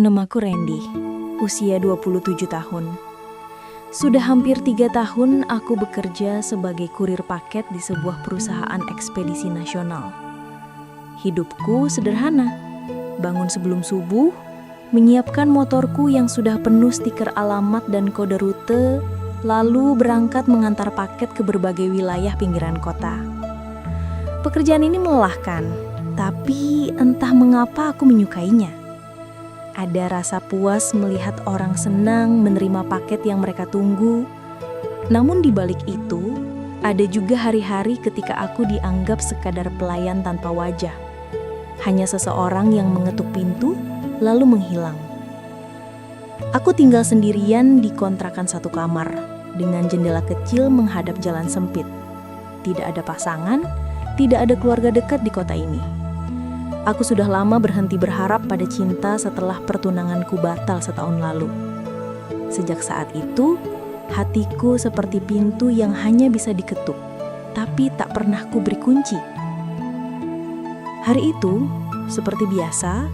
Namaku Randy, usia 27 tahun. Sudah hampir 3 tahun aku bekerja sebagai kurir paket di sebuah perusahaan ekspedisi nasional. Hidupku sederhana, bangun sebelum subuh, menyiapkan motorku yang sudah penuh stiker alamat dan kode rute, lalu berangkat mengantar paket ke berbagai wilayah pinggiran kota. Pekerjaan ini melelahkan, tapi entah mengapa aku menyukainya. Ada rasa puas melihat orang senang menerima paket yang mereka tunggu. Namun di balik itu, ada juga hari-hari ketika aku dianggap sekadar pelayan tanpa wajah. Hanya seseorang yang mengetuk pintu, lalu menghilang. Aku tinggal sendirian di kontrakan satu kamar, dengan jendela kecil menghadap jalan sempit. Tidak ada pasangan, tidak ada keluarga dekat di kota ini. Aku sudah lama berhenti berharap pada cinta setelah pertunanganku batal setahun lalu. Sejak saat itu, hatiku seperti pintu yang hanya bisa diketuk, tapi tak pernah ku beri kunci. Hari itu, seperti biasa,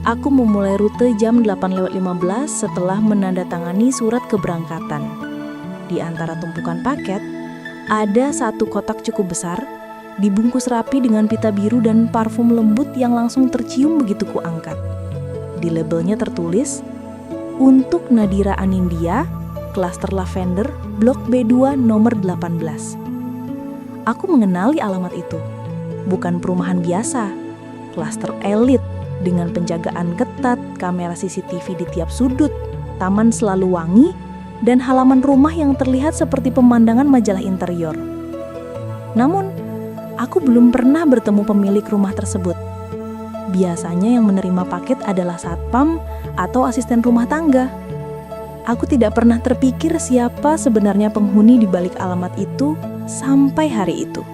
aku memulai rute jam 8:15 setelah menandatangani surat keberangkatan. Di antara tumpukan paket, ada satu kotak cukup besar, dibungkus rapi dengan pita biru dan parfum lembut yang langsung tercium begitu ku angkat. Di labelnya tertulis, untuk Nadira Anindya, Klaster Lavender, Blok B2 nomor 18. Aku mengenali alamat itu. Bukan perumahan biasa, klaster elit dengan penjagaan ketat, kamera CCTV di tiap sudut, taman selalu wangi, dan halaman rumah yang terlihat seperti pemandangan majalah interior. Namun, aku belum pernah bertemu pemilik rumah tersebut. Biasanya yang menerima paket adalah satpam atau asisten rumah tangga. Aku tidak pernah terpikir siapa sebenarnya penghuni di balik alamat itu sampai hari itu.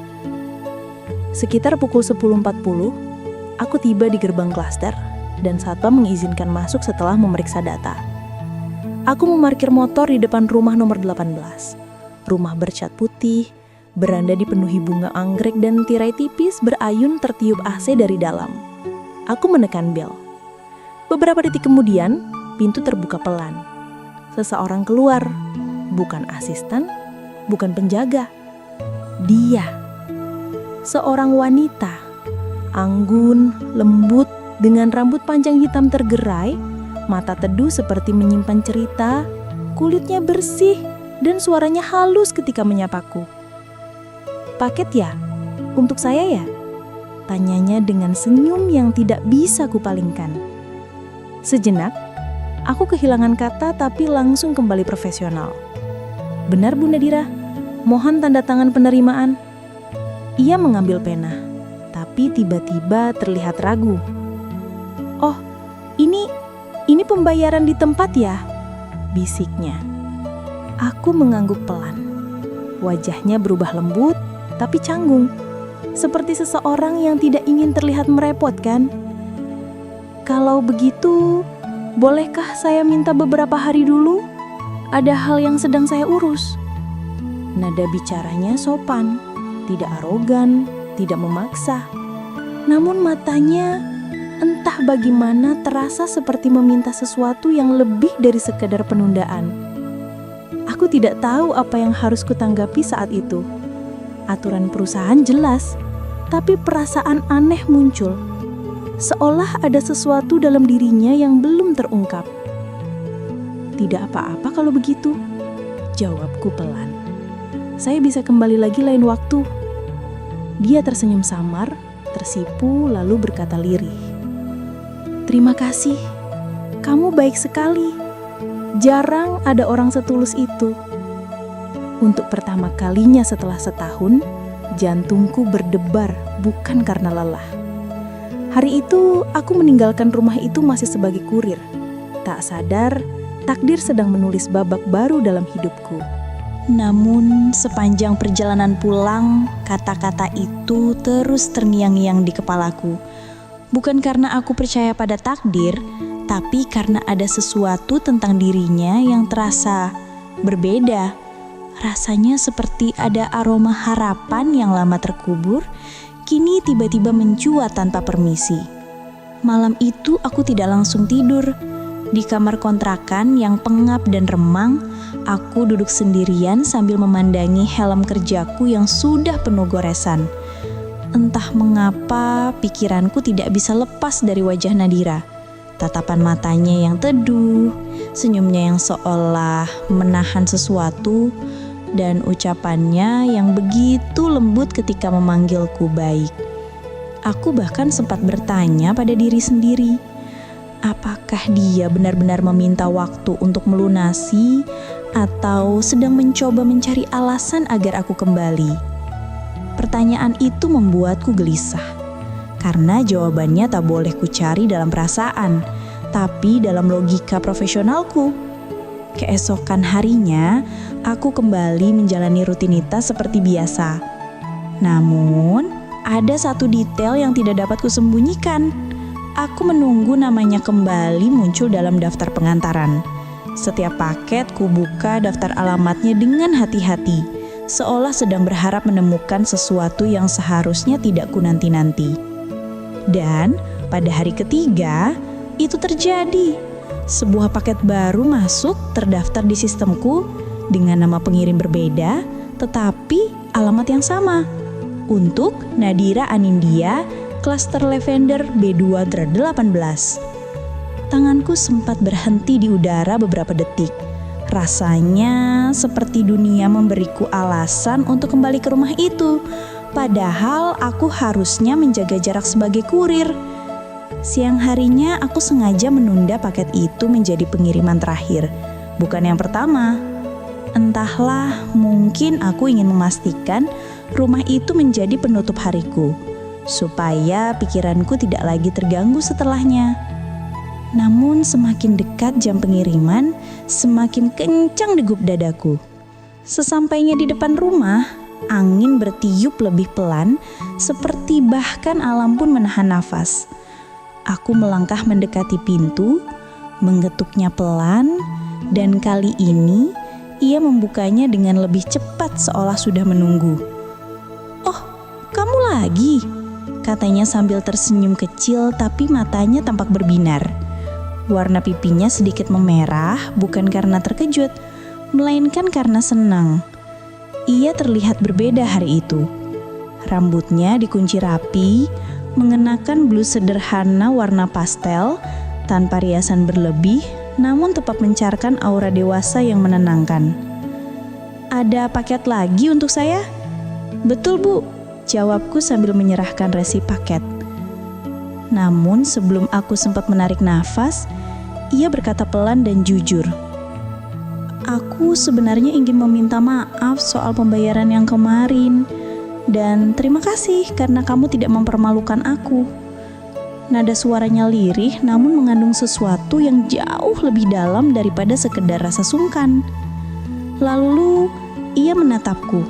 Sekitar pukul 10.40, aku tiba di gerbang klaster dan satpam mengizinkan masuk setelah memeriksa data. Aku memarkir motor di depan rumah nomor 18. Rumah bercat putih, beranda dipenuhi bunga anggrek dan tirai tipis berayun tertiup AC dari dalam. Aku menekan bel. Beberapa detik kemudian, pintu terbuka pelan. Seseorang keluar, bukan asisten, bukan penjaga. Dia, seorang wanita, anggun, lembut, dengan rambut panjang hitam tergerai, mata teduh seperti menyimpan cerita, kulitnya bersih, dan suaranya halus ketika menyapaku. "Paket ya? Untuk saya ya?" Tanyanya dengan senyum yang tidak bisa kupalingkan. Sejenak, aku kehilangan kata tapi langsung kembali profesional. "Benar Bu Nadira, mohon tanda tangan penerimaan." Ia mengambil pena, tapi tiba-tiba terlihat ragu. "Oh, ini pembayaran di tempat ya?" bisiknya. Aku mengangguk pelan. Wajahnya berubah lembut, tapi canggung, seperti seseorang yang tidak ingin terlihat merepotkan. "Kalau begitu, bolehkah saya minta beberapa hari dulu? Ada hal yang sedang saya urus." Nada bicaranya sopan, tidak arogan, tidak memaksa. Namun matanya, entah bagaimana terasa seperti meminta sesuatu yang lebih dari sekedar penundaan. Aku tidak tahu apa yang harus kutanggapi saat itu. Aturan perusahaan jelas, tapi perasaan aneh muncul. Seolah ada sesuatu dalam dirinya yang belum terungkap. "Tidak apa-apa kalau begitu," jawabku pelan. "Saya bisa kembali lagi lain waktu." Dia tersenyum samar, tersipu lalu berkata lirih, "Terima kasih, kamu baik sekali. Jarang ada orang setulus itu." Untuk pertama kalinya setelah setahun, jantungku berdebar bukan karena lelah. Hari itu, aku meninggalkan rumah itu masih sebagai kurir. Tak sadar, takdir sedang menulis babak baru dalam hidupku. Namun, sepanjang perjalanan pulang, kata-kata itu terus terngiang-ngiang di kepalaku. Bukan karena aku percaya pada takdir, tapi karena ada sesuatu tentang dirinya yang terasa berbeda. Rasanya seperti ada aroma harapan yang lama terkubur, kini tiba-tiba mencuat tanpa permisi. Malam itu aku tidak langsung tidur. Di kamar kontrakan yang pengap dan remang, aku duduk sendirian sambil memandangi helm kerjaku yang sudah penuh goresan. Entah mengapa pikiranku tidak bisa lepas dari wajah Nadira. Tatapan matanya yang teduh, senyumnya yang seolah menahan sesuatu, dan ucapannya yang begitu lembut ketika memanggilku baik. Aku bahkan sempat bertanya pada diri sendiri, apakah dia benar-benar meminta waktu untuk melunasi atau sedang mencoba mencari alasan agar aku kembali? Pertanyaan itu membuatku gelisah. Karena jawabannya tak boleh kucari dalam perasaan, tapi dalam logika profesionalku. Keesokan harinya, aku kembali menjalani rutinitas seperti biasa. Namun, ada satu detail yang tidak dapat kusembunyikan. Aku menunggu namanya kembali muncul dalam daftar pengantaran. Setiap paket kubuka daftar alamatnya dengan hati-hati, seolah sedang berharap menemukan sesuatu yang seharusnya tidak kunanti-nanti. Dan pada hari ketiga, itu terjadi. Sebuah paket baru masuk terdaftar di sistemku dengan nama pengirim berbeda, tetapi alamat yang sama. Untuk Nadira Anindya, Klaster Lavender B2 Grade 18. Tanganku sempat berhenti di udara beberapa detik. Rasanya seperti dunia memberiku alasan untuk kembali ke rumah itu. Padahal aku harusnya menjaga jarak sebagai kurir. Siang harinya aku sengaja menunda paket itu menjadi pengiriman terakhir, bukan yang pertama. Entahlah, mungkin aku ingin memastikan rumah itu menjadi penutup hariku, supaya pikiranku tidak lagi terganggu setelahnya. Namun semakin dekat jam pengiriman, semakin kencang degup dadaku. Sesampainya di depan rumah, angin bertiup lebih pelan, seperti bahkan alam pun menahan nafas. Aku melangkah mendekati pintu, mengetuknya pelan, dan kali ini ia membukanya dengan lebih cepat seolah sudah menunggu. "Oh, kamu lagi?" katanya sambil tersenyum kecil tapi matanya tampak berbinar. Warna pipinya sedikit memerah, bukan karena terkejut, melainkan karena senang. Ia terlihat berbeda hari itu. Rambutnya dikunci rapi, mengenakan blus sederhana warna pastel, tanpa riasan berlebih, namun tetap mencarkan aura dewasa yang menenangkan. "Ada paket lagi untuk saya?" "Betul, Bu," jawabku sambil menyerahkan resi paket. Namun sebelum aku sempat menarik nafas, ia berkata pelan dan jujur, "Aku sebenarnya ingin meminta maaf soal pembayaran yang kemarin. Dan terima kasih karena kamu tidak mempermalukan aku." Nada suaranya lirih namun mengandung sesuatu yang jauh lebih dalam daripada sekedar rasa sungkan. Lalu ia menatapku,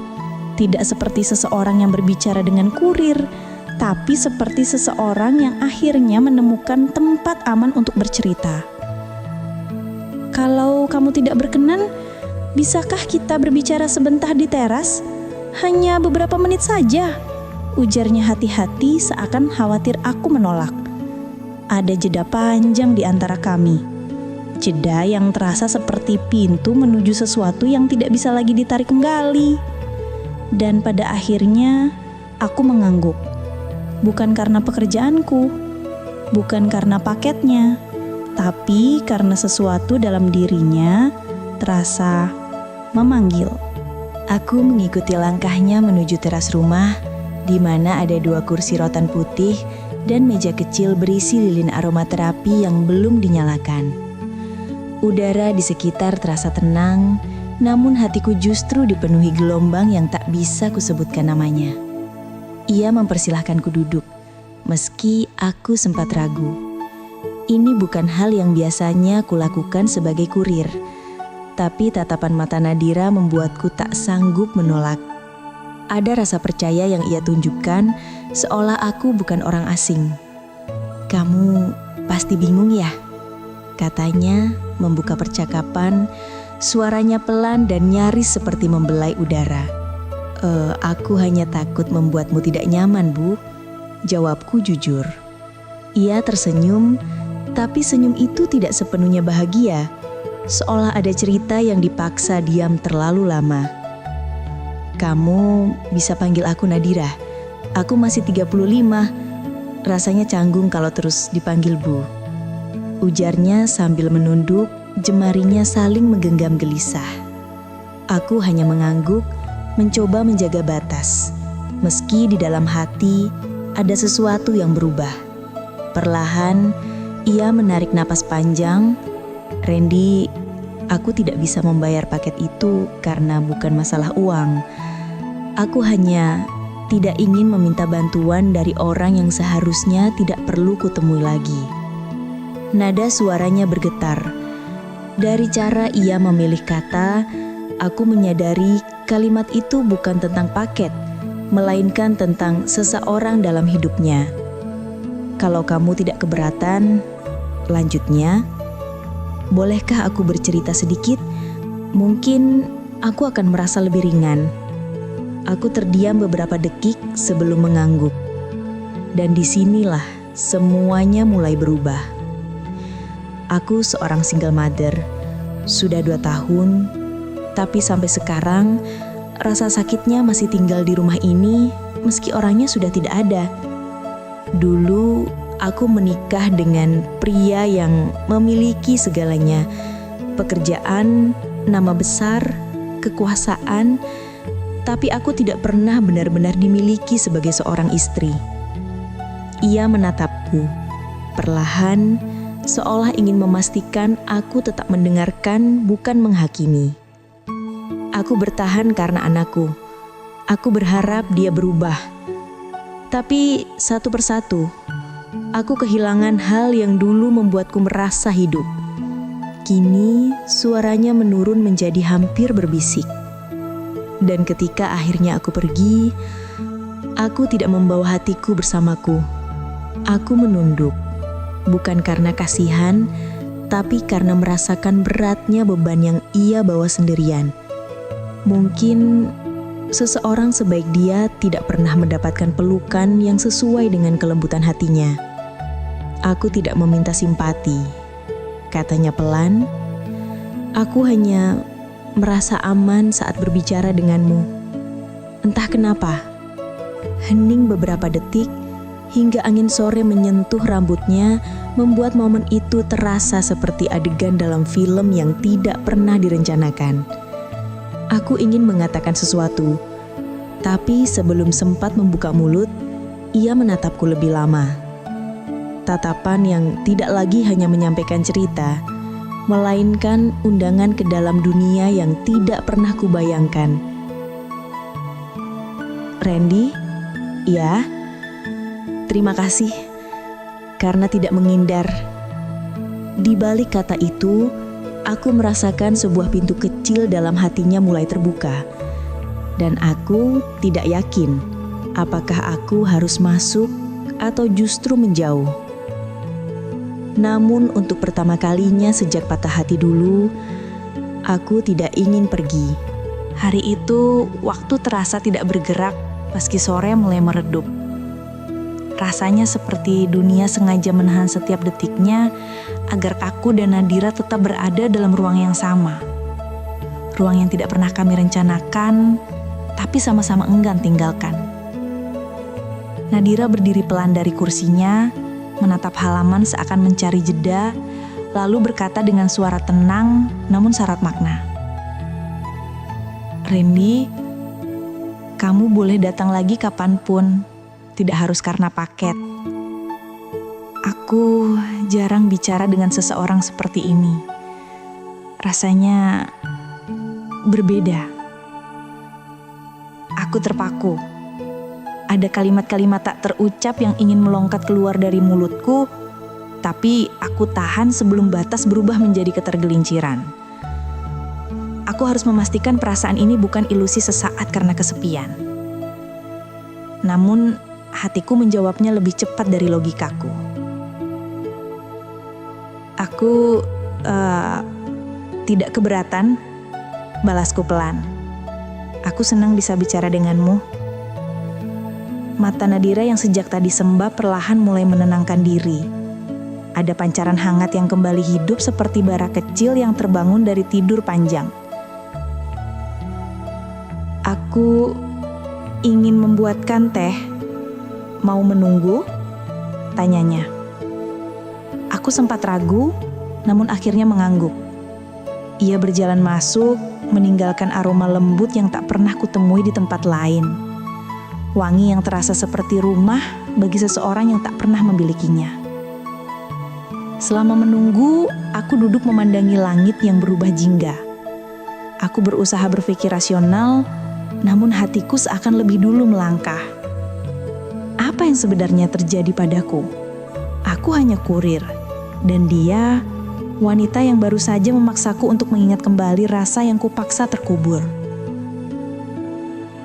tidak seperti seseorang yang berbicara dengan kurir, tapi seperti seseorang yang akhirnya menemukan tempat aman untuk bercerita. "Kalau kamu tidak berkenan, bisakah kita berbicara sebentar di teras? Hanya beberapa menit saja," ujarnya hati-hati seakan khawatir aku menolak. Ada jeda panjang di antara kami. Jeda yang terasa seperti pintu menuju sesuatu yang tidak bisa lagi ditarik kembali. Dan pada akhirnya, aku mengangguk. Bukan karena pekerjaanku, bukan karena paketnya, tapi karena sesuatu dalam dirinya terasa memanggil. Aku mengikuti langkahnya menuju teras rumah, di mana ada 2 kursi rotan putih dan meja kecil berisi lilin aromaterapi yang belum dinyalakan. Udara di sekitar terasa tenang, namun hatiku justru dipenuhi gelombang yang tak bisa kusebutkan namanya. Ia mempersilahkanku duduk, meski aku sempat ragu. Ini bukan hal yang biasanya kulakukan sebagai kurir, tapi tatapan mata Nadira membuatku tak sanggup menolak. Ada rasa percaya yang ia tunjukkan, seolah aku bukan orang asing. "Kamu pasti bingung ya?" katanya membuka percakapan, suaranya pelan dan nyaris seperti membelai udara. Aku hanya takut membuatmu tidak nyaman, Bu," jawabku jujur. Ia tersenyum, Tapi senyum itu tidak sepenuhnya bahagia, seolah ada cerita yang dipaksa diam terlalu lama. "Kamu bisa panggil aku Nadira. Aku masih 35. Rasanya canggung kalau terus dipanggil Bu," ujarnya sambil menunduk, jemarinya saling menggenggam gelisah. Aku hanya mengangguk, mencoba menjaga batas. Meski di dalam hati ada sesuatu yang berubah. Perlahan, ia menarik napas panjang. "Randy, aku tidak bisa membayar paket itu karena bukan masalah uang. Aku hanya tidak ingin meminta bantuan dari orang yang seharusnya tidak perlu kutemui lagi." Nada suaranya bergetar. Dari cara ia memilih kata, aku menyadari kalimat itu bukan tentang paket, melainkan tentang seseorang dalam hidupnya. "Kalau kamu tidak keberatan," lanjutnya, "bolehkah aku bercerita sedikit? Mungkin aku akan merasa lebih ringan." Aku terdiam beberapa detik sebelum mengangguk. Dan disinilah semuanya mulai berubah. Aku seorang single mother, sudah 2 tahun, tapi sampai sekarang rasa sakitnya masih tinggal di rumah ini meski orangnya sudah tidak ada. Dulu aku menikah dengan pria yang memiliki segalanya, pekerjaan, nama besar, kekuasaan, tapi aku tidak pernah benar-benar dimiliki sebagai seorang istri. Ia menatapku, perlahan, seolah ingin memastikan aku tetap mendengarkan, bukan menghakimi. Aku bertahan karena anakku. Aku berharap dia berubah. Tapi satu persatu, aku kehilangan hal yang dulu membuatku merasa hidup. Kini suaranya menurun menjadi hampir berbisik. Dan ketika akhirnya aku pergi, aku tidak membawa hatiku bersamaku. Aku menunduk. Bukan karena kasihan, tapi karena merasakan beratnya beban yang ia bawa sendirian. Mungkin seseorang sebaik dia tidak pernah mendapatkan pelukan yang sesuai dengan kelembutan hatinya. "Aku tidak meminta simpati," katanya pelan. "Aku hanya merasa aman saat berbicara denganmu. Entah kenapa." Hening beberapa detik, hingga angin sore menyentuh rambutnya, membuat momen itu terasa seperti adegan dalam film yang tidak pernah direncanakan. Aku ingin mengatakan sesuatu, tapi sebelum sempat membuka mulut, ia menatapku lebih lama. Tatapan yang tidak lagi hanya menyampaikan cerita, melainkan undangan ke dalam dunia yang tidak pernah kubayangkan. "Randy?" "Ya?" "Terima kasih karena tidak menghindar." Di balik kata itu, aku merasakan sebuah pintu kecil dalam hatinya mulai terbuka. Dan aku tidak yakin apakah aku harus masuk atau justru menjauh. Namun untuk pertama kalinya sejak patah hati dulu, aku tidak ingin pergi. Hari itu waktu terasa tidak bergerak meski sore mulai meredup. Rasanya seperti dunia sengaja menahan setiap detiknya agar aku dan Nadira tetap berada dalam ruang yang sama. Ruang yang tidak pernah kami rencanakan, tapi sama-sama enggan tinggalkan. Nadira berdiri pelan dari kursinya, menatap halaman seakan mencari jeda, lalu berkata dengan suara tenang namun syarat makna. "Randy, kamu boleh datang lagi kapanpun. Tidak harus karena paket. Aku jarang bicara dengan seseorang seperti ini. Rasanya berbeda. Aku terpaku. Ada kalimat-kalimat tak terucap yang ingin melongkat keluar dari mulutku, tapi aku tahan sebelum batas berubah menjadi ketergelinciran. Aku harus memastikan perasaan ini bukan ilusi sesaat karena kesepian. Namun, hatiku menjawabnya lebih cepat dari logikaku. "Aku tidak keberatan," balasku pelan. "Aku senang bisa bicara denganmu." Mata Nadira yang sejak tadi sembab perlahan mulai menenangkan diri. Ada pancaran hangat yang kembali hidup seperti bara kecil yang terbangun dari tidur panjang. Aku ingin membuatkan teh. Mau menunggu? Tanyanya. Aku sempat ragu, namun akhirnya mengangguk. Ia berjalan masuk, meninggalkan aroma lembut yang tak pernah kutemui di tempat lain. Wangi yang terasa seperti rumah bagi seseorang yang tak pernah memilikinya. Selama menunggu, aku duduk memandangi langit yang berubah jingga. Aku berusaha berpikir rasional, namun hatiku seakan lebih dulu melangkah. Apa yang sebenarnya terjadi padaku? Aku hanya kurir, dan dia, wanita yang baru saja memaksaku untuk mengingat kembali rasa yang kupaksa terkubur.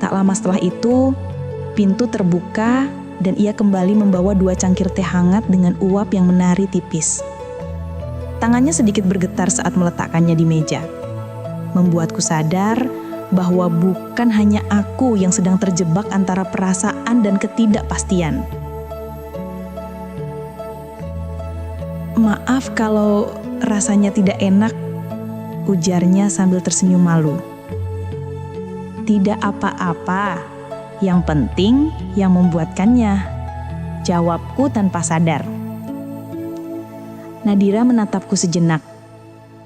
Tak lama setelah itu, pintu terbuka dan ia kembali membawa 2 cangkir teh hangat dengan uap yang menari tipis. Tangannya sedikit bergetar saat meletakkannya di meja, membuatku sadar bahwa bukan hanya aku yang sedang terjebak antara perasaan dan ketidakpastian. Maaf kalau rasanya tidak enak, ujarnya sambil tersenyum malu. Tidak apa-apa, yang penting yang membuatkannya, jawabku tanpa sadar. Nadira menatapku sejenak.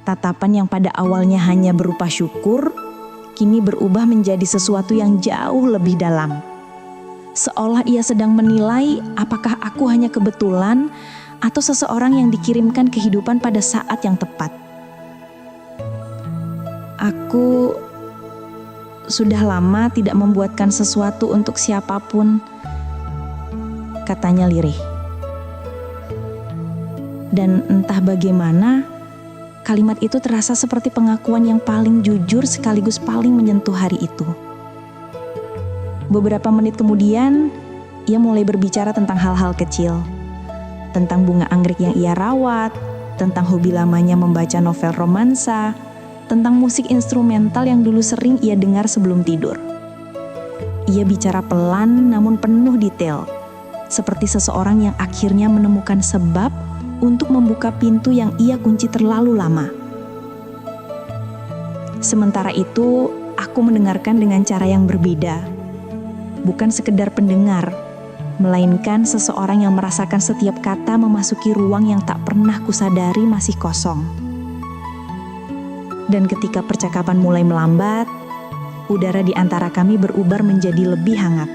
Tatapan yang pada awalnya hanya berupa syukur, kini berubah menjadi sesuatu yang jauh lebih dalam. Seolah ia sedang menilai apakah aku hanya kebetulan atau seseorang yang dikirimkan kehidupan pada saat yang tepat. Aku sudah lama tidak membuatkan sesuatu untuk siapapun, katanya lirih. Dan entah bagaimana, kalimat itu terasa seperti pengakuan yang paling jujur sekaligus paling menyentuh hari itu. Beberapa menit kemudian, ia mulai berbicara tentang hal-hal kecil. Tentang bunga anggrek yang ia rawat, tentang hobi lamanya membaca novel romansa, tentang musik instrumental yang dulu sering ia dengar sebelum tidur. Ia bicara pelan namun penuh detail, seperti seseorang yang akhirnya menemukan sebab untuk membuka pintu yang ia kunci terlalu lama. Sementara itu, aku mendengarkan dengan cara yang berbeda. Bukan sekedar pendengar, melainkan seseorang yang merasakan setiap kata memasuki ruang yang tak pernah kusadari masih kosong. Dan ketika percakapan mulai melambat, udara di antara kami berubah menjadi lebih hangat.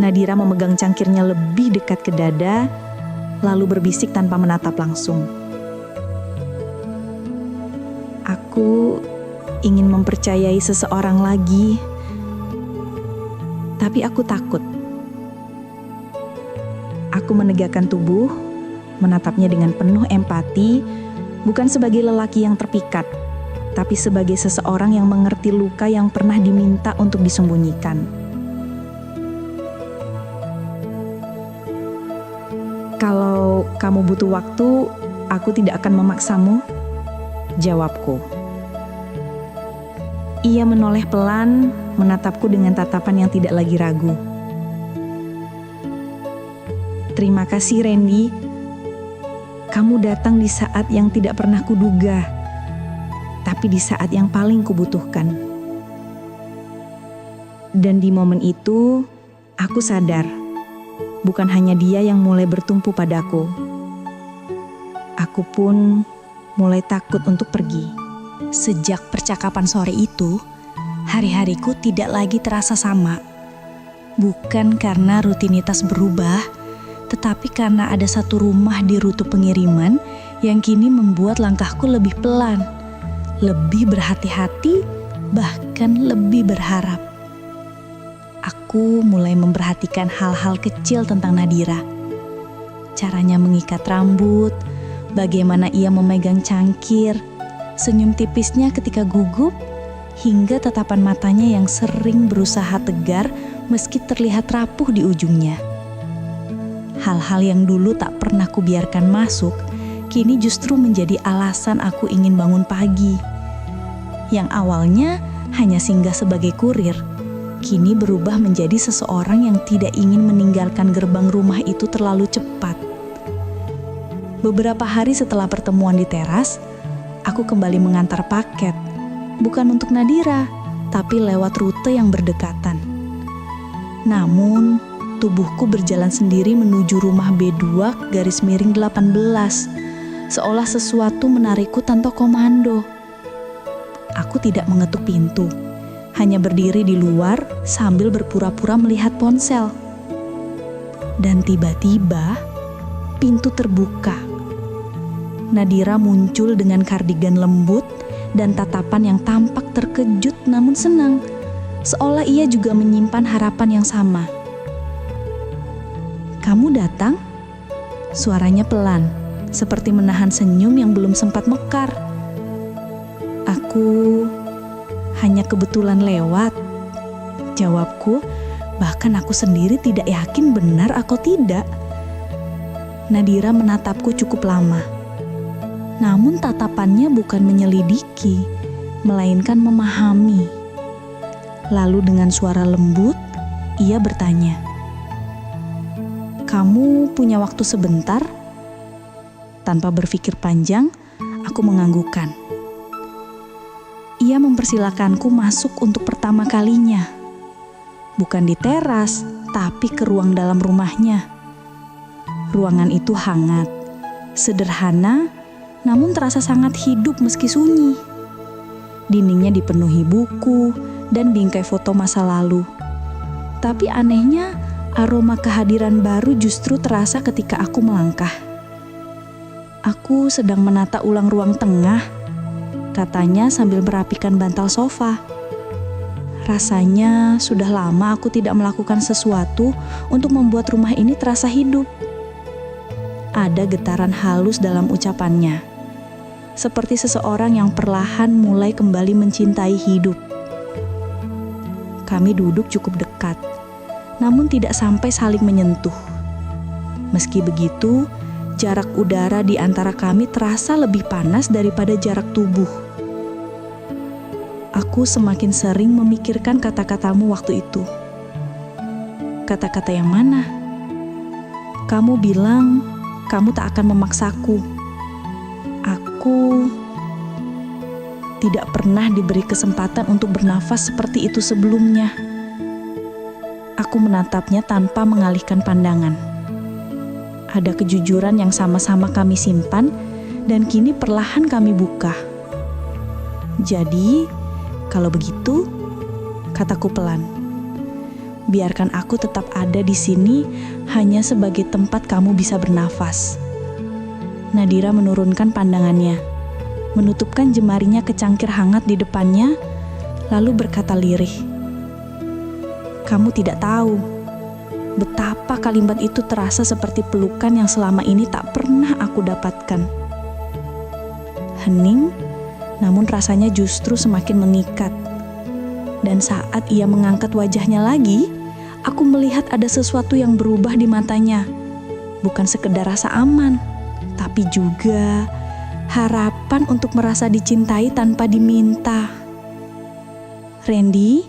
Nadira memegang cangkirnya lebih dekat ke dada, lalu berbisik tanpa menatap langsung. Aku ingin mempercayai seseorang lagi, tapi aku takut. Aku menegakkan tubuh, menatapnya dengan penuh empati, bukan sebagai lelaki yang terpikat, tapi sebagai seseorang yang mengerti luka yang pernah diminta untuk disembunyikan. Kalau kamu butuh waktu, aku tidak akan memaksamu, jawabku. Ia menoleh pelan, menatapku dengan tatapan yang tidak lagi ragu. Terima kasih, Randy. Kamu datang di saat yang tidak pernah kuduga, tapi di saat yang paling kubutuhkan. Dan di momen itu, aku sadar, bukan hanya dia yang mulai bertumpu padaku. Aku pun mulai takut untuk pergi. Sejak percakapan sore itu, hari-hariku tidak lagi terasa sama. Bukan karena rutinitas berubah, tetapi karena ada satu rumah di rute pengiriman yang kini membuat langkahku lebih pelan, lebih berhati-hati, bahkan lebih berharap. Aku mulai memperhatikan hal-hal kecil tentang Nadira. Caranya mengikat rambut, bagaimana ia memegang cangkir, senyum tipisnya ketika gugup, hingga tatapan matanya yang sering berusaha tegar meski terlihat rapuh di ujungnya. Hal-hal yang dulu tak pernah kubiarkan masuk, kini justru menjadi alasan aku ingin bangun pagi. Yang awalnya hanya singgah sebagai kurir, kini berubah menjadi seseorang yang tidak ingin meninggalkan gerbang rumah itu terlalu cepat. Beberapa hari setelah pertemuan di teras, aku kembali mengantar paket. Bukan untuk Nadira, tapi lewat rute yang berdekatan. Namun, tubuhku berjalan sendiri menuju rumah B2/18, seolah sesuatu menarikku tanpa komando. Aku tidak mengetuk pintu, hanya berdiri di luar sambil berpura-pura melihat ponsel. Dan tiba-tiba, pintu terbuka. Nadira muncul dengan kardigan lembut dan tatapan yang tampak terkejut namun senang, seolah ia juga menyimpan harapan yang sama. "Kamu datang?" Suaranya pelan, seperti menahan senyum yang belum sempat mekar. "Aku hanya kebetulan lewat," jawabku, bahkan aku sendiri tidak yakin benar atau tidak. Nadira menatapku cukup lama. Namun tatapannya bukan menyelidiki, melainkan memahami. Lalu dengan suara lembut, ia bertanya, "Kamu punya waktu sebentar?" Tanpa berpikir panjang, aku menganggukkan. Ia mempersilakanku masuk untuk pertama kalinya. Bukan di teras, tapi ke ruang dalam rumahnya. Ruangan itu hangat, sederhana, namun terasa sangat hidup meski sunyi. Dindingnya dipenuhi buku dan bingkai foto masa lalu. Tapi anehnya, aroma kehadiran baru justru terasa ketika aku melangkah. "Aku sedang menata ulang ruang tengah," katanya sambil merapikan bantal sofa. Rasanya sudah lama aku tidak melakukan sesuatu untuk membuat rumah ini terasa hidup. Ada getaran halus dalam ucapannya, seperti seseorang yang perlahan mulai kembali mencintai hidup. Kami duduk cukup dekat, namun tidak sampai saling menyentuh. Meski begitu, jarak udara di antara kami terasa lebih panas daripada jarak tubuh. Aku semakin sering memikirkan kata-katamu waktu itu. "Kata-kata yang mana?" "Kamu bilang kamu tak akan memaksaku. Aku tidak pernah diberi kesempatan untuk bernafas seperti itu sebelumnya." Aku menatapnya tanpa mengalihkan pandangan. Ada kejujuran yang sama-sama kami simpan dan kini perlahan kami buka. "Jadi, kalau begitu," kataku pelan, "biarkan aku tetap ada di sini hanya sebagai tempat kamu bisa bernafas." Nadira menurunkan pandangannya, menutupkan jemarinya ke cangkir hangat di depannya, lalu berkata lirih, "Kamu tidak tahu betapa kalimat itu terasa seperti pelukan yang selama ini tak pernah aku dapatkan." Hening, namun rasanya justru semakin mengikat. Dan saat ia mengangkat wajahnya lagi, aku melihat ada sesuatu yang berubah di matanya. Bukan sekedar rasa aman, tapi juga harapan untuk merasa dicintai tanpa diminta. "Randy?"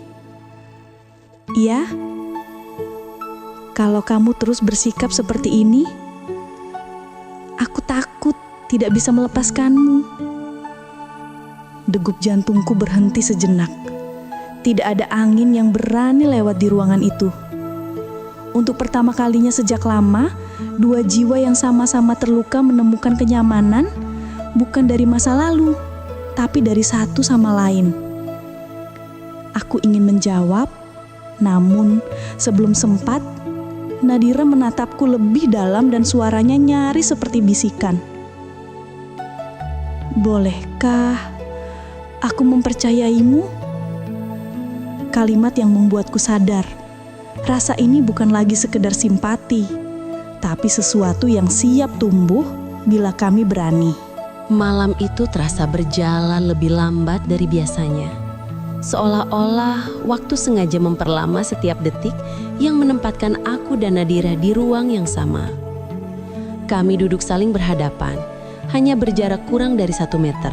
"Iya?" "Kalau kamu terus bersikap seperti ini, aku takut tidak bisa melepaskanmu." Degup jantungku berhenti sejenak. Tidak ada angin yang berani lewat di ruangan itu. Untuk pertama kalinya sejak lama, dua jiwa yang sama-sama terluka menemukan kenyamanan, bukan dari masa lalu, tapi dari satu sama lain. Aku ingin menjawab, namun sebelum sempat, Nadira menatapku lebih dalam dan suaranya nyaris seperti bisikan. "Bolehkah aku mempercayaimu?" Kalimat yang membuatku sadar, rasa ini bukan lagi sekedar simpati, tapi sesuatu yang siap tumbuh bila kami berani. Malam itu terasa berjalan lebih lambat dari biasanya. Seolah-olah waktu sengaja memperlama setiap detik yang menempatkan aku dan Nadira di ruang yang sama. Kami duduk saling berhadapan, hanya berjarak kurang dari 1 meter.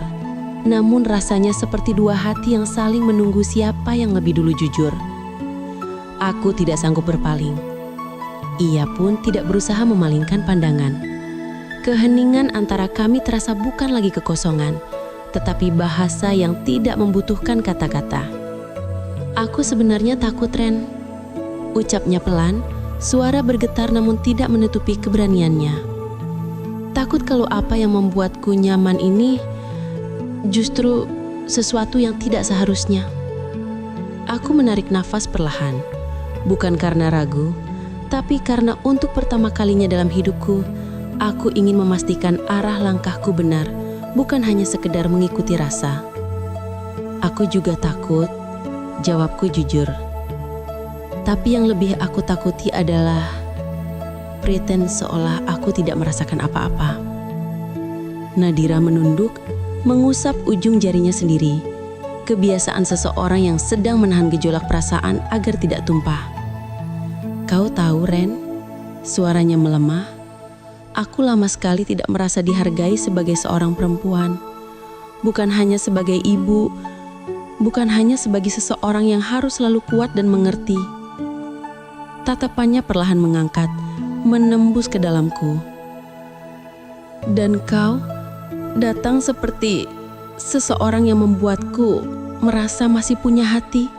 Namun rasanya seperti dua hati yang saling menunggu siapa yang lebih dulu jujur. Aku tidak sanggup berpaling. Ia pun tidak berusaha memalingkan pandangan. Keheningan antara kami terasa bukan lagi kekosongan, tetapi bahasa yang tidak membutuhkan kata-kata. Aku sebenarnya takut, Ren. Ucapnya pelan, suara bergetar namun tidak menutupi keberaniannya. Takut kalau apa yang membuatku nyaman ini justru sesuatu yang tidak seharusnya. Aku menarik nafas perlahan, bukan karena ragu, tapi karena untuk pertama kalinya dalam hidupku, aku ingin memastikan arah langkahku benar, bukan hanya sekedar mengikuti rasa. Aku juga takut, jawabku jujur. Tapi yang lebih aku takuti adalah pretend seolah aku tidak merasakan apa-apa. Nadira menunduk, mengusap ujung jarinya sendiri. Kebiasaan seseorang yang sedang menahan gejolak perasaan agar tidak tumpah. Kau tahu, Ren, suaranya melemah. Aku lama sekali tidak merasa dihargai sebagai seorang perempuan. Bukan hanya sebagai ibu, bukan hanya sebagai seseorang yang harus selalu kuat dan mengerti. Tatapannya perlahan mengangkat, menembus ke dalamku. Dan kau datang seperti seseorang yang membuatku merasa masih punya hati,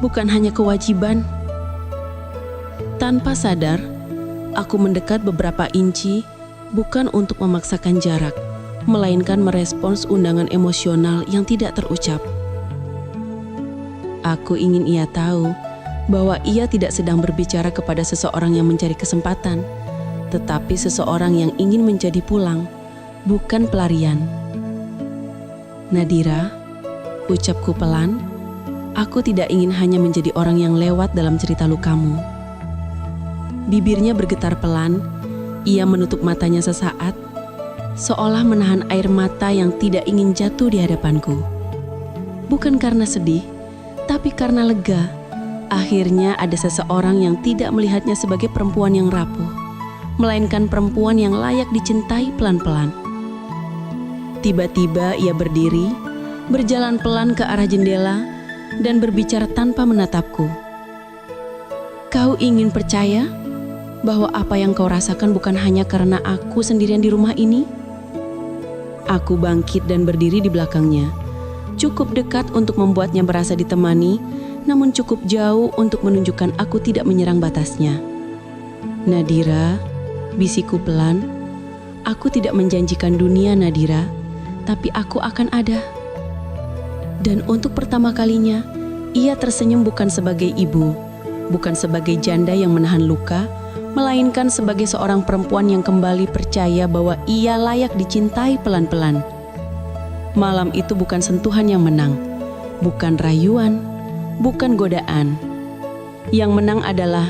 bukan hanya kewajiban. Tanpa sadar, aku mendekat beberapa inci, bukan untuk memaksakan jarak, melainkan merespons undangan emosional yang tidak terucap. Aku ingin ia tahu bahwa ia tidak sedang berbicara kepada seseorang yang mencari kesempatan, tetapi seseorang yang ingin menjadi pulang, bukan pelarian. Nadira, ucapku pelan, aku tidak ingin hanya menjadi orang yang lewat dalam cerita lukamu. Bibirnya bergetar pelan, ia menutup matanya sesaat, seolah menahan air mata yang tidak ingin jatuh di hadapanku. Bukan karena sedih, tapi karena lega. Akhirnya ada seseorang yang tidak melihatnya sebagai perempuan yang rapuh, melainkan perempuan yang layak dicintai pelan-pelan. Tiba-tiba ia berdiri, berjalan pelan ke arah jendela, dan berbicara tanpa menatapku. Kau ingin percaya bahwa apa yang kau rasakan bukan hanya karena aku sendirian di rumah ini? Aku bangkit dan berdiri di belakangnya. Cukup dekat untuk membuatnya berasa ditemani, namun cukup jauh untuk menunjukkan aku tidak menyerang batasnya. Nadira, bisikku pelan, aku tidak menjanjikan dunia, Nadira, tapi aku akan ada. Dan untuk pertama kalinya, ia tersenyum bukan sebagai ibu, bukan sebagai janda yang menahan luka, melainkan sebagai seorang perempuan yang kembali percaya bahwa ia layak dicintai pelan-pelan. Malam itu bukan sentuhan yang menang, bukan rayuan, bukan godaan. Yang menang adalah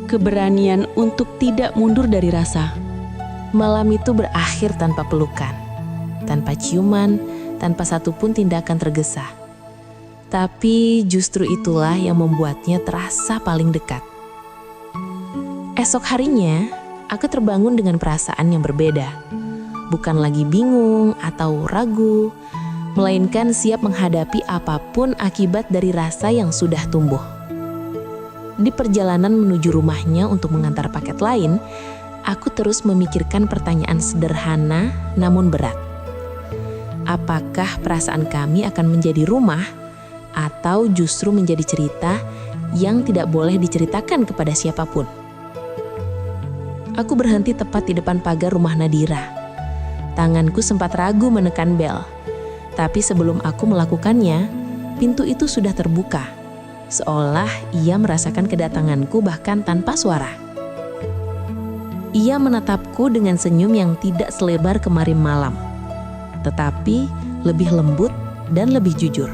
keberanian untuk tidak mundur dari rasa. Malam itu berakhir tanpa pelukan, tanpa ciuman, tanpa satupun tindakan tergesa. Tapi justru itulah yang membuatnya terasa paling dekat. Esok harinya, aku terbangun dengan perasaan yang berbeda. Bukan lagi bingung atau ragu, melainkan siap menghadapi apapun akibat dari rasa yang sudah tumbuh. Di perjalanan menuju rumahnya untuk mengantar paket lain, aku terus memikirkan pertanyaan sederhana namun berat. Apakah perasaan kami akan menjadi rumah atau justru menjadi cerita yang tidak boleh diceritakan kepada siapapun? Aku berhenti tepat di depan pagar rumah Nadira. Tanganku sempat ragu menekan bel, tapi sebelum aku melakukannya, pintu itu sudah terbuka, seolah ia merasakan kedatanganku bahkan tanpa suara. Ia menatapku dengan senyum yang tidak selebar kemarin malam, tetapi lebih lembut dan lebih jujur.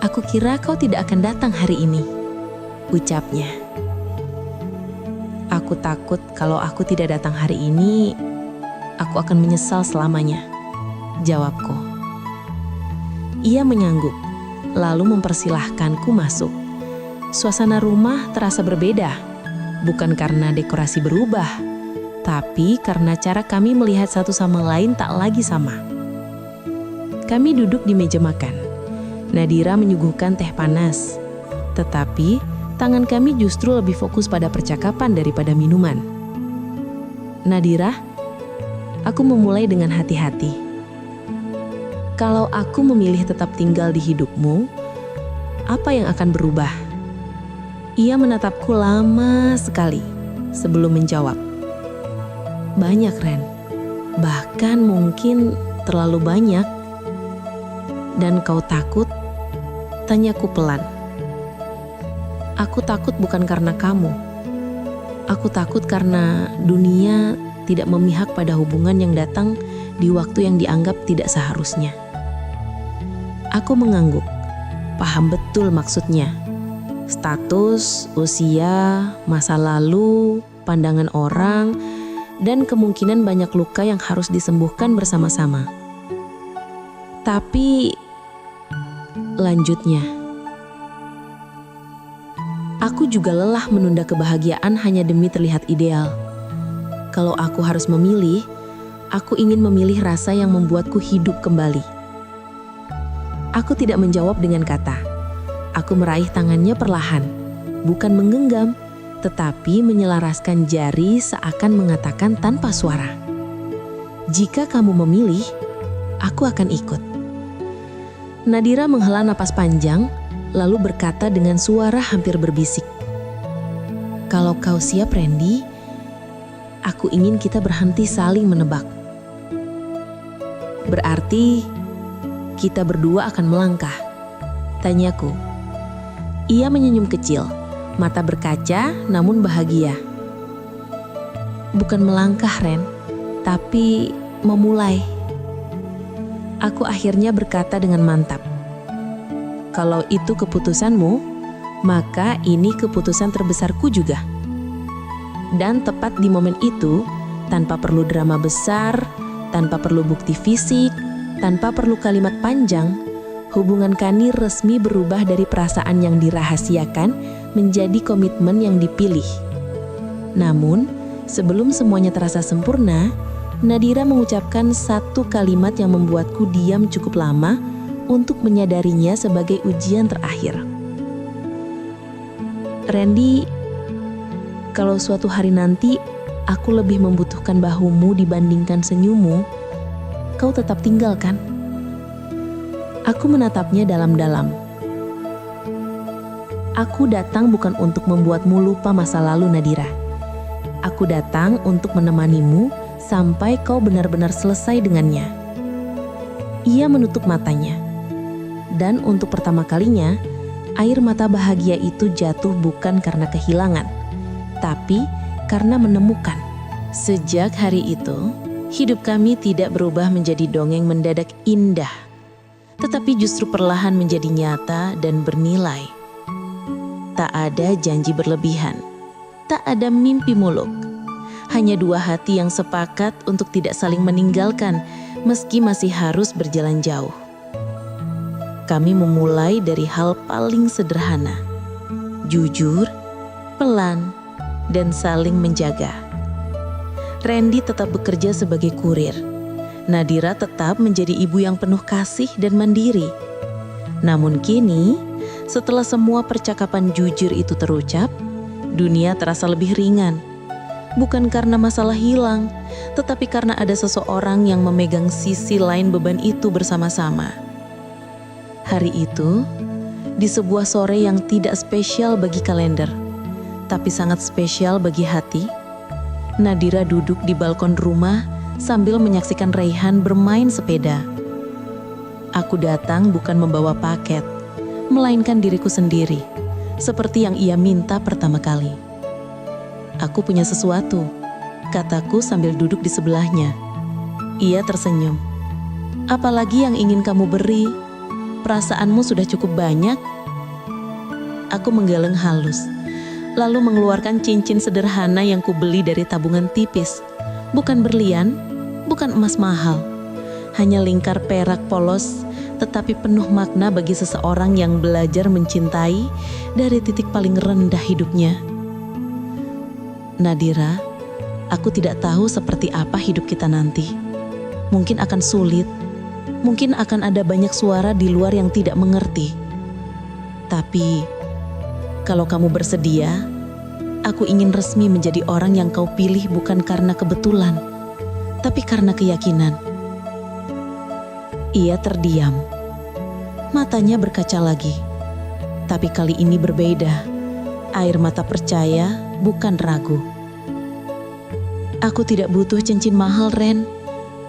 "Aku kira kau tidak akan datang hari ini," ucapnya. "Aku takut kalau aku tidak datang hari ini, aku akan menyesal selamanya," jawabku. Ia mengangguk, lalu mempersilahkanku masuk. Suasana rumah terasa berbeda, bukan karena dekorasi berubah, tapi karena cara kami melihat satu sama lain tak lagi sama. Kami duduk di meja makan. Nadira menyuguhkan teh panas, tetapi tangan kami justru lebih fokus pada percakapan daripada minuman. Nadira, aku memulai dengan hati-hati. Kalau aku memilih tetap tinggal di hidupmu, apa yang akan berubah? Ia menatapku lama sekali sebelum menjawab. Banyak, Ren. Bahkan mungkin terlalu banyak. Dan kau takut? Tanyaku pelan. Aku takut bukan karena kamu. Aku takut karena dunia tidak memihak pada hubungan yang datang di waktu yang dianggap tidak seharusnya. Aku mengangguk, paham betul maksudnya. Status, usia, masa lalu, pandangan orang, dan kemungkinan banyak luka yang harus disembuhkan bersama-sama. Tapi, lanjutnya, aku juga lelah menunda kebahagiaan hanya demi terlihat ideal. Kalau aku harus memilih, aku ingin memilih rasa yang membuatku hidup kembali. Aku tidak menjawab dengan kata. Aku meraih tangannya perlahan, bukan menggenggam, tetapi menyelaraskan jari seakan mengatakan tanpa suara. Jika kamu memilih, aku akan ikut. Nadira menghela napas panjang, lalu berkata dengan suara hampir berbisik. Kalau kau siap, Randy, aku ingin kita berhenti saling menebak. Berarti kita berdua akan melangkah, tanyaku. Ia menyenyum kecil, mata berkaca namun bahagia. Bukan melangkah, Ren, tapi memulai. Aku akhirnya berkata dengan mantap. Kalau itu keputusanmu, maka ini keputusan terbesarku juga. Dan tepat di momen itu, tanpa perlu drama besar, tanpa perlu bukti fisik, tanpa perlu kalimat panjang, hubungan kami resmi berubah dari perasaan yang dirahasiakan menjadi komitmen yang dipilih. Namun, sebelum semuanya terasa sempurna, Nadira mengucapkan satu kalimat yang membuatku diam cukup lama untuk menyadarinya sebagai ujian terakhir. Randy, kalau suatu hari nanti aku lebih membutuhkan bahumu dibandingkan senyummu, kau tetap tinggal kan? Aku menatapnya dalam-dalam. Aku datang bukan untuk membuatmu lupa masa lalu, Nadira. Aku datang untuk menemanimu sampai kau benar-benar selesai dengannya. Ia menutup matanya. Dan untuk pertama kalinya, air mata bahagia itu jatuh bukan karena kehilangan, tapi karena menemukan. Sejak hari itu, hidup kami tidak berubah menjadi dongeng mendadak indah, tetapi justru perlahan menjadi nyata dan bernilai. Tak ada janji berlebihan, tak ada mimpi muluk. Hanya dua hati yang sepakat untuk tidak saling meninggalkan meski masih harus berjalan jauh. Kami memulai dari hal paling sederhana, jujur, pelan, dan saling menjaga. Randy tetap bekerja sebagai kurir. Nadira tetap menjadi ibu yang penuh kasih dan mandiri. Namun kini, setelah semua percakapan jujur itu terucap, dunia terasa lebih ringan. Bukan karena masalah hilang, tetapi karena ada seseorang yang memegang sisi lain beban itu bersama-sama. Hari itu, di sebuah sore yang tidak spesial bagi kalender, tapi sangat spesial bagi hati, Nadira duduk di balkon rumah sambil menyaksikan Raihan bermain sepeda. Aku datang bukan membawa paket, melainkan diriku sendiri, seperti yang ia minta pertama kali. Aku punya sesuatu, kataku sambil duduk di sebelahnya. Ia tersenyum. Apalagi yang ingin kamu beri? Perasaanmu sudah cukup banyak. Aku menggeleng halus, lalu mengeluarkan cincin sederhana yang kubeli dari tabungan tipis. Bukan berlian, bukan emas mahal. Hanya lingkar perak polos, tetapi penuh makna bagi seseorang yang belajar mencintai dari titik paling rendah hidupnya. Nadira, aku tidak tahu seperti apa hidup kita nanti. Mungkin akan sulit, mungkin akan ada banyak suara di luar yang tidak mengerti. Tapi, kalau kamu bersedia, Aku ingin resmi menjadi orang yang kau pilih bukan karena kebetulan, tapi karena keyakinan. Ia terdiam. Matanya berkaca lagi. Tapi kali ini berbeda. Air mata percaya, bukan ragu. Aku tidak butuh cincin mahal, Ren.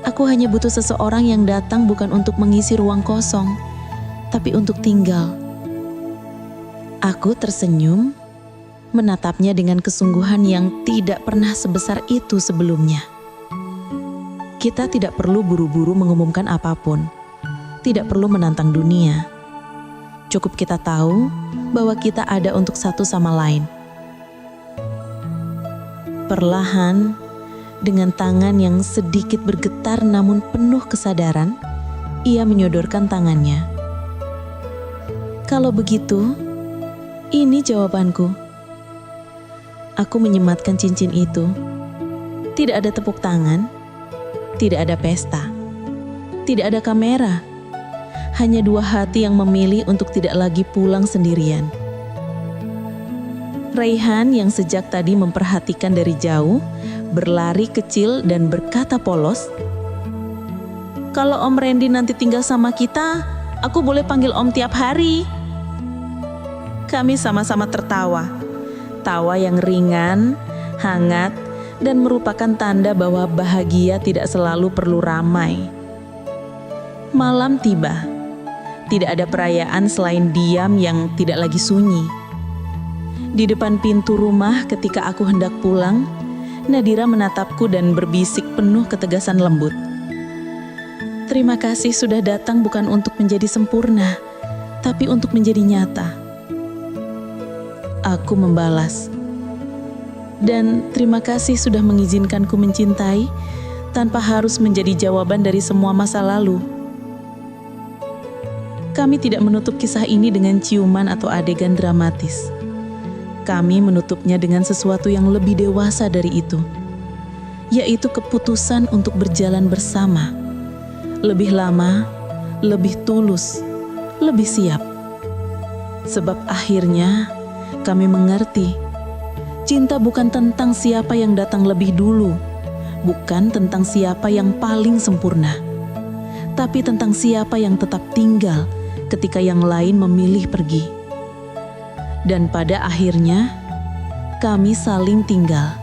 Aku hanya butuh seseorang yang datang bukan untuk mengisi ruang kosong, tapi untuk tinggal. Aku tersenyum, menatapnya dengan kesungguhan yang tidak pernah sebesar itu sebelumnya. Kita tidak perlu buru-buru mengumumkan apapun, tidak perlu menantang dunia. Cukup kita tahu bahwa kita ada untuk satu sama lain. Perlahan, dengan tangan yang sedikit bergetar namun penuh kesadaran, ia menyodorkan tangannya. Kalau begitu, ini jawabanku. Aku menyematkan cincin itu. Tidak ada tepuk tangan, tidak ada pesta, tidak ada kamera. Hanya dua hati yang memilih untuk tidak lagi pulang sendirian. Raihan yang sejak tadi memperhatikan dari jauh, berlari kecil dan berkata polos, "Kalau Om Randy nanti tinggal sama kita, aku boleh panggil Om tiap hari." Kami sama-sama tertawa. Tawa yang ringan, hangat, dan merupakan tanda bahwa bahagia tidak selalu perlu ramai. Malam tiba. Tidak ada perayaan selain diam yang tidak lagi sunyi. Di depan pintu rumah ketika aku hendak pulang, Nadira menatapku dan berbisik penuh ketegasan lembut. "Terima kasih sudah datang bukan untuk menjadi sempurna, tapi untuk menjadi nyata." Aku membalas, "Dan terima kasih sudah mengizinkanku mencintai tanpa harus menjadi jawaban dari semua masa lalu." Kami tidak menutup kisah ini dengan ciuman atau adegan dramatis. Kami menutupnya dengan sesuatu yang lebih dewasa dari itu, yaitu keputusan untuk berjalan bersama. Lebih lama, lebih tulus, lebih siap. Sebab akhirnya kami mengerti, cinta bukan tentang siapa yang datang lebih dulu, bukan tentang siapa yang paling sempurna, tapi tentang siapa yang tetap tinggal ketika yang lain memilih pergi. Dan pada akhirnya, kami saling tinggal.